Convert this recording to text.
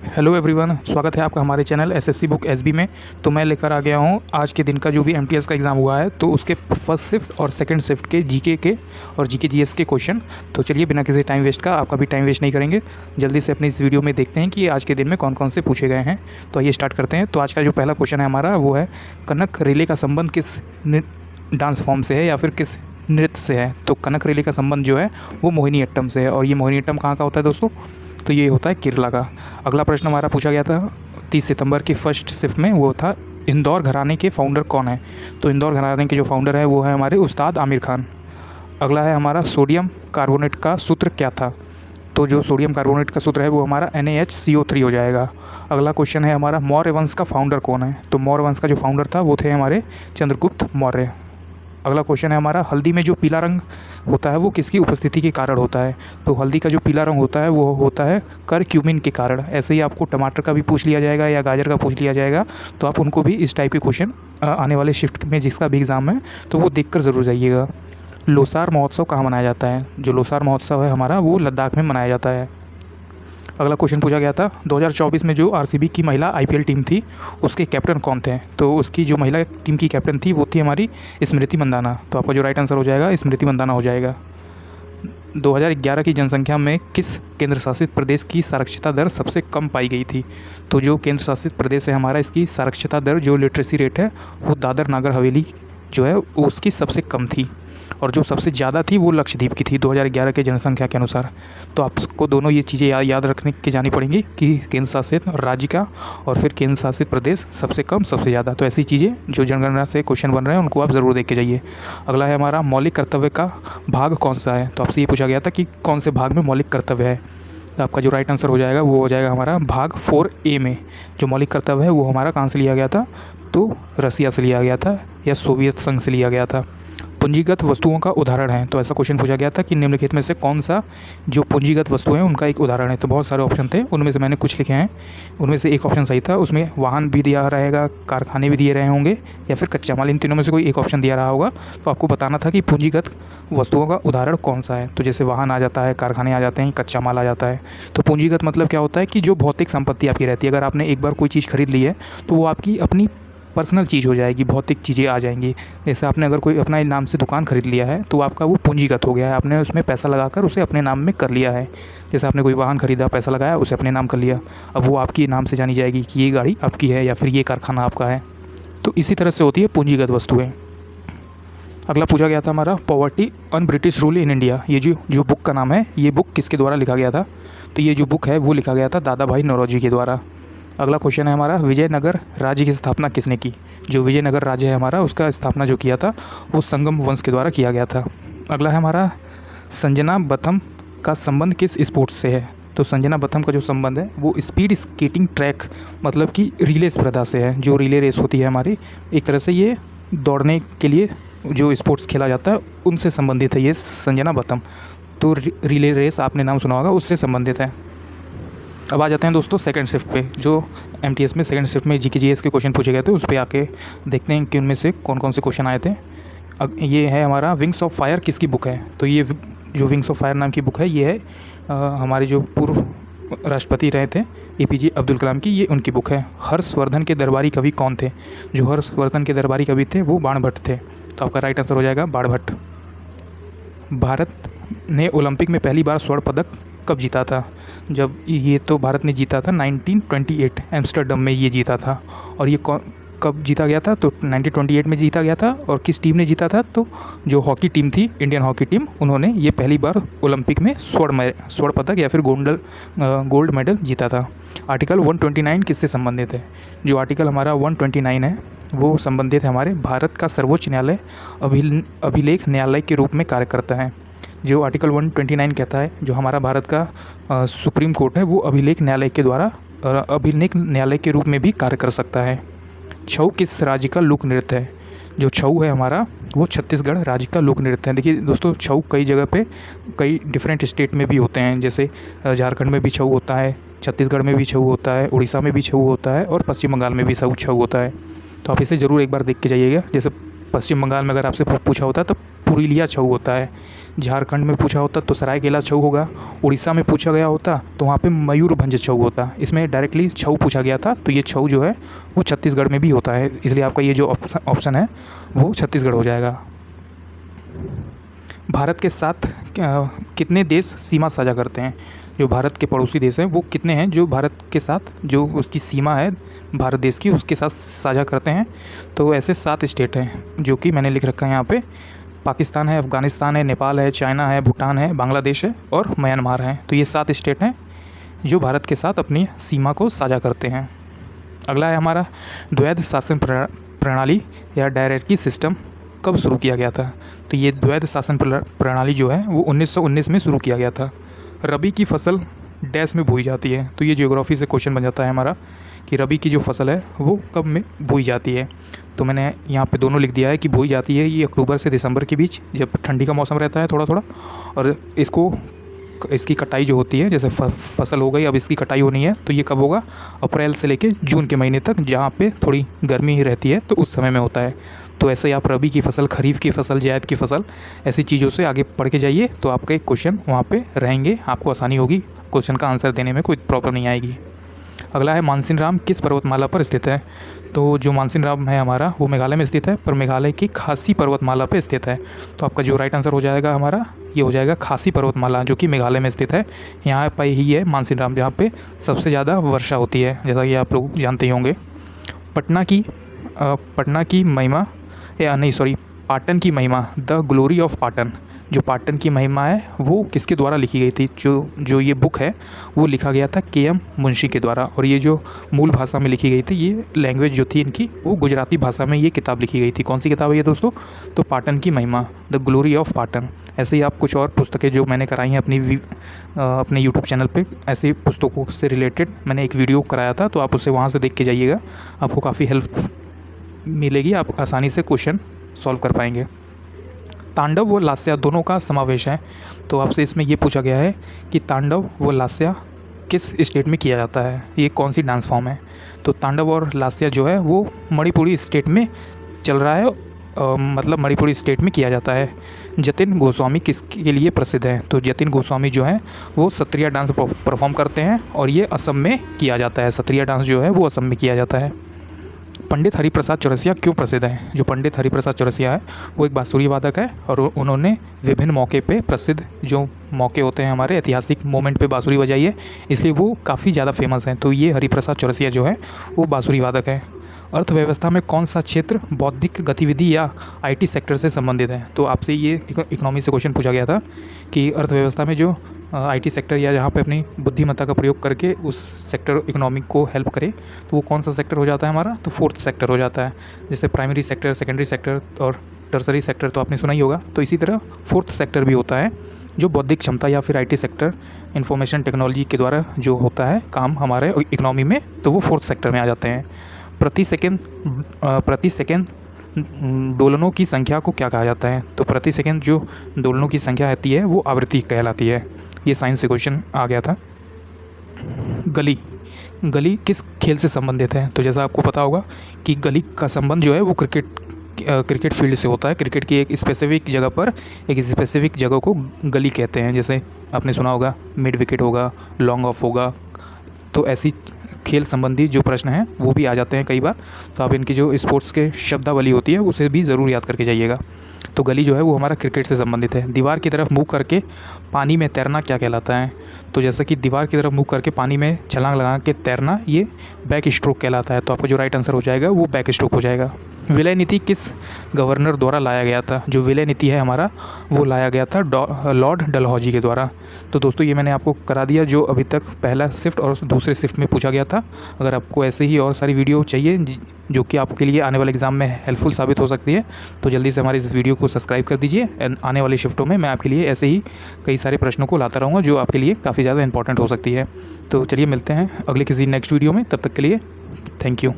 Hello everyone, स्वागत है आपका हमारे चैनल एसएससी बुक एसबी में। तो मैं लेकर आ गया हूँ आज के दिन का जो भी एमटीएस का एग्ज़ाम हुआ है तो उसके फर्स्ट शिफ्ट और सेकंड शिफ्ट के जीके के और जीके जीएस के क्वेश्चन। तो चलिए बिना किसी टाइम वेस्ट का, आपका भी टाइम वेस्ट नहीं करेंगे, जल्दी से अपनी इस वीडियो में देखते हैं कि आज के दिन में कौन कौन से पूछे गए हैं। तो आइए स्टार्ट करते हैं। तो आज का जो पहला क्वेश्चन है हमारा वो है, कनक रेले का संबंध किस डांस फॉर्म से है या फिर किस नृत्य से है। तो कनक रेले का संबंध जो है वो मोहिनीअट्टम से है। और ये मोहिनीअट्टम कहाँ का होता है दोस्तों? तो ये होता है केरला का। अगला प्रश्न हमारा पूछा गया था 30 सितंबर की फर्स्ट शिफ्ट में, वो था इंदौर घराने के फाउंडर कौन है। तो इंदौर घराने के जो फाउंडर है वो है हमारे उस्ताद आमिर खान। अगला है हमारा सोडियम कार्बोनेट का सूत्र क्या था। तो जो सोडियम कार्बोनेट का सूत्र है वो हमारा NaHCO3 हो जाएगा। अगला क्वेश्चन है हमारा मौर्य वंश का फाउंडर कौन है। तो मौर्य वंश का जो फाउंडर था वो थे हमारे चंद्रगुप्त मौर्य। अगला क्वेश्चन है हमारा, हल्दी में जो पीला रंग होता है वो किसकी उपस्थिति के कारण होता है। तो हल्दी का जो पीला रंग होता है वो होता है करक्यूमिन के कारण। ऐसे ही आपको टमाटर का भी पूछ लिया जाएगा या गाजर का पूछ लिया जाएगा, तो आप उनको भी इस टाइप के क्वेश्चन आने वाले शिफ्ट में जिसका भी एग्ज़ाम है तो वो देख कर ज़रूर जाइएगा। लोसार महोत्सव कहाँ मनाया जाता है। जो लोसार महोत्सव है हमारा वो लद्दाख में मनाया जाता है। अगला क्वेश्चन पूछा गया था 2024 में जो आरसीबी की महिला आईपीएल टीम थी उसके कैप्टन कौन थे। तो उसकी जो महिला टीम की कैप्टन थी वो थी हमारी स्मृति मंदाना। तो आपका जो राइट आंसर हो जाएगा स्मृति मंदाना हो जाएगा। 2011 की जनसंख्या में किस केंद्र शासित प्रदेश की साक्षरता दर सबसे कम पाई गई थी। तो जो केंद्र शासित प्रदेश है हमारा, इसकी साक्षरता दर जो लिटरेसी रेट है वो दादर नागर हवेली जो है उसकी सबसे कम थी, और जो सबसे ज़्यादा थी वो लक्षद्वीप की थी 2011 के जनसंख्या के अनुसार। तो आपको दोनों ये चीज़ें याद रखने के जानी पड़ेंगी कि केंद्र शासित राज्य का और फिर केंद्र शासित प्रदेश सबसे कम सबसे ज़्यादा। तो ऐसी चीज़ें जो जनगणना से क्वेश्चन बन रहे हैं उनको आप ज़रूर देख के जाइए। अगला है हमारा, मौलिक कर्तव्य का भाग कौन सा है। तो आपसे ये पूछा गया था कि कौन से भाग में मौलिक कर्तव्य है। तो आपका जो राइट आंसर हो जाएगा वो हो जाएगा हमारा भाग 4A में। जो मौलिक कर्तव्य है वो हमारा कहाँ से लिया गया था, तो रसिया से लिया गया था या सोवियत संघ से लिया गया था। पूंजीगत वस्तुओं का उदाहरण है। तो ऐसा क्वेश्चन पूछा गया था कि निम्नलिखित में से कौन सा जो पूंजीगत वस्तु है उनका एक उदाहरण है। तो बहुत सारे ऑप्शन थे, उनमें से मैंने कुछ लिखे हैं। उनमें से एक ऑप्शन सही था, उसमें वाहन भी दिया रहेगा, कारखाने भी दिए रहे होंगे या फिर कच्चा माल, इन तीनों में से कोई एक ऑप्शन दिया रहा होगा। तो आपको बताना था कि पूंजीगत वस्तुओं का उदाहरण कौन सा है। तो जैसे वाहन आ जाता है, कारखाने आ जाते हैं, कच्चा माल आ जाता है। तो पूंजीगत मतलब क्या होता है कि जो भौतिक संपत्ति आपकी रहती है, अगर आपने एक बार कोई चीज़ खरीद ली है तो वो आपकी अपनी पर्सनल चीज़ हो जाएगी, भौतिक चीज़ें आ जाएंगी। जैसे आपने अगर कोई अपना नाम से दुकान खरीद लिया है तो आपका वो पूंजीगत हो गया है, आपने उसमें पैसा लगाकर उसे अपने नाम में कर लिया है। जैसे आपने कोई वाहन खरीदा, पैसा लगाया, उसे अपने नाम कर लिया, अब वो आपकी नाम से जानी जाएगी कि ये गाड़ी आपकी है या फिर ये कारखाना आपका है। तो इसी तरह से होती है पूंजीगत वस्तुएँ। अगला पूछा गया था हमारा, poverty on British rule in India. ये जो बुक का नाम है, ये बुक किसके द्वारा लिखा गया था। तो ये जो बुक है वो लिखा गया था दादा भाई नौरोजी के द्वारा। अगला क्वेश्चन है हमारा, विजयनगर राज्य की स्थापना किसने की। जो विजयनगर राज्य है हमारा उसका स्थापना जो किया था वो संगम वंश के द्वारा किया गया था। अगला है हमारा, संजना बथम का संबंध किस स्पोर्ट्स से है। तो संजना बथम का जो संबंध है वो स्पीड स्केटिंग ट्रैक मतलब कि रिले स्पर्धा से है। जो रिले रेस होती है हमारी, एक तरह से ये दौड़ने के लिए जो स्पोर्ट्स खेला जाता है उनसे संबंधित है ये संजना बथम। तो रिले रेस आपने नाम सुना होगा, उससे संबंधित है। अब आ जाते हैं दोस्तों सेकंड शिफ्ट पे। जो एमटीएस में सेकंड शिफ्ट में जीके जीएस के क्वेश्चन पूछे गए थे उस पर आके देखते हैं कि उनमें से कौन कौन से क्वेश्चन आए थे। अब ये है हमारा, विंग्स ऑफ फायर किसकी बुक है। तो ये जो विंग्स ऑफ फायर नाम की बुक है ये है हमारे जो पूर्व राष्ट्रपति रहे थे APJ अब्दुल कलाम की, ये उनकी बुक है। हर्षवर्धन के दरबारी कवि कौन थे। जो हर्षवर्धन के दरबारी कवि थे वो बाणभट्ट थे। तो आपका राइट आंसर हो जाएगा बाणभट्ट। भारत ने ओलंपिक में पहली बार स्वर्ण पदक कब जीता था। जब ये तो भारत ने जीता था 1928 एम्स्टर्डम में ये जीता था। और ये कब जीता गया था, तो 1928 में जीता गया था। और किस टीम ने जीता था, तो जो हॉकी टीम थी, इंडियन हॉकी टीम, उन्होंने ये पहली बार ओलंपिक में स्वर्ण पदक या फिर गोल्ड मेडल जीता था। आर्टिकल 129 किससे संबंधित है। जो आर्टिकल हमारा 129 है वो संबंधित है हमारे भारत का सर्वोच्च न्यायालय अभिलेख न्यायालय के रूप में कार्य करता है। जो आर्टिकल 129 कहता है, जो हमारा भारत का सुप्रीम कोर्ट है वो अभिलेख न्यायालय के द्वारा अभिलेख न्यायालय के रूप में भी कार्य कर सकता है। छऊ किस राज्य का लोक नृत्य है। जो छऊ है हमारा वो छत्तीसगढ़ राज्य का लोक नृत्य है। देखिए दोस्तों, छऊ कई जगह पे कई डिफरेंट स्टेट में भी होते हैं। जैसे झारखंड में भी छऊ होता है, छत्तीसगढ़ में भी छऊ होता है, उड़ीसा में भी छऊ होता है और पश्चिम बंगाल में भी छऊ होता है। तो आप इसे ज़रूर एक बार देख के जाइएगा। जैसे पश्चिम बंगाल में अगर आपसे पूछा होता तो पुरुलिया छऊ होता है। झारखंड में पूछा होता तो सरायकेला छऊ होगा। उड़ीसा में पूछा गया होता तो वहाँ पे मयूरभंज छऊ होता। इसमें डायरेक्टली छऊ पूछा गया था, तो ये छऊ जो है वो छत्तीसगढ़ में भी होता है, इसलिए आपका ये जो ऑप्शन है वो छत्तीसगढ़ हो जाएगा। भारत के साथ कितने देश सीमा साझा करते हैं? जो भारत के पड़ोसी देश हैं वो कितने हैं जो भारत के साथ जो उसकी सीमा है भारत देश की उसके साथ साझा करते हैं? तो ऐसे 7 स्टेट हैं जो कि मैंने लिख रखा है यहाँ पे। पाकिस्तान है, अफ़गानिस्तान है, नेपाल है, चाइना है, भूटान है, बांग्लादेश है और म्यांमार है। तो ये 7 स्टेट हैं जो भारत के साथ अपनी सीमा को साझा करते हैं। अगला है हमारा द्वैध शासन प्रणाली या डायरेक्टरी सिस्टम कब शुरू किया गया था? तो ये द्वैध शासन प्रणाली जो है वो 1919 में शुरू किया गया था। रबी की फसल डैश में बोई जाती है? तो ये ज्योग्राफी से क्वेश्चन बन जाता है हमारा कि रबी की जो फसल है वो कब में बोई जाती है। तो मैंने यहाँ पे दोनों लिख दिया है कि बोई जाती है ये अक्टूबर से दिसंबर के बीच, जब ठंडी का मौसम रहता है थोड़ा थोड़ा, और इसकी कटाई जो होती है, जैसे फसल हो गई अब इसकी कटाई होनी है, तो ये कब होगा? अप्रैल से लेके जून के महीने तक, जहाँ पे थोड़ी गर्मी ही रहती है तो उस समय में होता है। तो ऐसे ही आप रबी की फसल, खरीफ की फसल, जायद की फसल, ऐसी चीज़ों से आगे पढ़ के जाइए तो आपके क्वेश्चन वहाँ पे रहेंगे, आपको आसानी होगी, क्वेश्चन का आंसर देने में कोई प्रॉब्लम नहीं आएगी। अगला है मानसिनराम किस पर्वतमाला पर स्थित है? तो जो मानसिनराम है हमारा वो मेघालय में स्थित है, पर मेघालय की खासी पर्वतमाला पर स्थित है। तो आपका जो राइट आंसर हो जाएगा हमारा ये हो जाएगा खासी पर्वतमाला, जो कि मेघालय में स्थित है। यहाँ पर ही है मानसिनराम, जहाँ पे सबसे ज़्यादा वर्षा होती है, जैसा कि आप लोग जानते ही होंगे। पटना की महिमा पाटन की महिमा, द ग्लोरी ऑफ पाटन, जो पाटन की महिमा है वो किसके द्वारा लिखी गई थी? जो ये बुक है वो लिखा गया था के.एम. मुंशी के द्वारा, और ये जो मूल भाषा में लिखी गई थी, ये लैंग्वेज जो थी इनकी वो गुजराती भाषा में ये किताब लिखी गई थी। कौन सी किताब है ये दोस्तों? तो पाटन की महिमा, द ग्लोरी ऑफ पाटन। ऐसे ही आप कुछ और पुस्तकें जो मैंने कराई हैं अपने यूट्यूब चैनल पे, ऐसी पुस्तकों से रिलेटेड मैंने एक वीडियो कराया था, तो आप उसे वहाँ से देख के जाइएगा, आपको काफ़ी हेल्प मिलेगी, आप आसानी से क्वेश्चन सॉल्व कर पाएंगे। तांडव व लास्या दोनों का समावेश है। तो आपसे इसमें ये पूछा गया है कि तांडव व लास्या किस स्टेट में किया जाता है, ये कौन सी डांस फॉर्म है? तो तांडव और लास्या जो है वो मणिपुरी स्टेट में चल रहा है, मतलब मणिपुरी स्टेट में किया जाता है। जतिन गोस्वामी किसके लिए प्रसिद्ध है? तो जतिन गोस्वामी जो है वो सत्रिया डांस परफॉर्म करते हैं, और ये असम में किया जाता है। सत्रिया डांस जो है वो असम में किया जाता है। पंडित हरिप्रसाद चौरसिया क्यों प्रसिद्ध हैं? जो पंडित हरिप्रसाद चौरसिया है वो एक बांसुरी वादक है, और उन्होंने विभिन्न मौके पे प्रसिद्ध जो मौके होते हैं हमारे ऐतिहासिक मोमेंट पे बांसुरी बजाई है, इसलिए वो काफ़ी ज़्यादा फेमस हैं। तो ये हरिप्रसाद चौरसिया जो है वो बांसुरी वादक है। अर्थव्यवस्था में कौन सा क्षेत्र बौद्धिक गतिविधि या आईटी सेक्टर से संबंधित है? तो आपसे ये इकोनॉमी से क्वेश्चन पूछा गया था कि अर्थव्यवस्था में जो आईटी सेक्टर या जहाँ पे अपनी बुद्धिमत्ता का प्रयोग करके उस सेक्टर इकोनॉमिक को हेल्प करे, तो वो कौन सा सेक्टर हो जाता है हमारा? तो 4th सेक्टर हो जाता है। जैसे प्राइमरी सेक्टर, सेकेंडरी सेक्टर और टर्सरी सेक्टर तो आपने सुना ही होगा, तो इसी तरह 4th सेक्टर भी होता है, जो बौद्धिक क्षमता या फिर आईटी सेक्टर, इंफॉर्मेशन टेक्नोलॉजी के द्वारा जो होता है काम हमारे इकोनॉमी में, तो वो 4th सेक्टर में आ जाते हैं। प्रति सेकेंड दोलनों की संख्या को क्या कहा जाता है? तो प्रति सेकंड जो दोलनों की संख्या आती है वो आवृत्ति कहलाती है। ये साइंस से क्वेश्चन आ गया था। गली किस खेल से संबंधित है? तो जैसा आपको पता होगा कि गली का संबंध जो है वो क्रिकेट फील्ड से होता है। क्रिकेट की एक स्पेसिफिक जगह पर एक स्पेसिफिक जगह को गली कहते हैं। जैसे आपने सुना होगा मिड विकेट होगा, लॉन्ग ऑफ होगा, तो ऐसी खेल संबंधी जो प्रश्न हैं वो भी आ जाते हैं कई बार। तो आप इनकी जो स्पोर्ट्स के शब्दावली होती है उसे भी ज़रूर याद करके जाइएगा। तो गली जो है वो हमारा क्रिकेट से संबंधित है। दीवार की तरफ मुँह करके पानी में तैरना क्या कहलाता है? तो जैसे कि दीवार की तरफ मुँह करके पानी में छलांग लगा के तैरना, ये बैक स्ट्रोक कहलाता है। तो आपका जो राइट आंसर हो जाएगा वो बैक स्ट्रोक हो जाएगा। विलय नीति किस गवर्नर द्वारा लाया गया था? जो विलय नीति है हमारा वो लाया गया था लॉर्ड डलहौजी के द्वारा। तो दोस्तों ये मैंने आपको करा दिया जो अभी तक पहला शिफ्ट और दूसरे शिफ्ट में पूछा गया था। अगर आपको ऐसे ही और सारी वीडियो चाहिए जो कि आपके लिए आने वाले एग्ज़ाम में हेल्पफुल साबित हो सकती है, तो जल्दी से हमारे इस वीडियो को सब्सक्राइब कर दीजिए। एंड आने वाली शिफ्टों में मैं आपके लिए ऐसे ही कई सारे प्रश्नों को लाता रहूँगा जो आपके लिए काफ़ी ज़्यादा इंपॉर्टेंट हो सकती है। तो चलिए मिलते हैं अगले किसी नेक्स्ट वीडियो में, तब तक के लिए थैंक यू।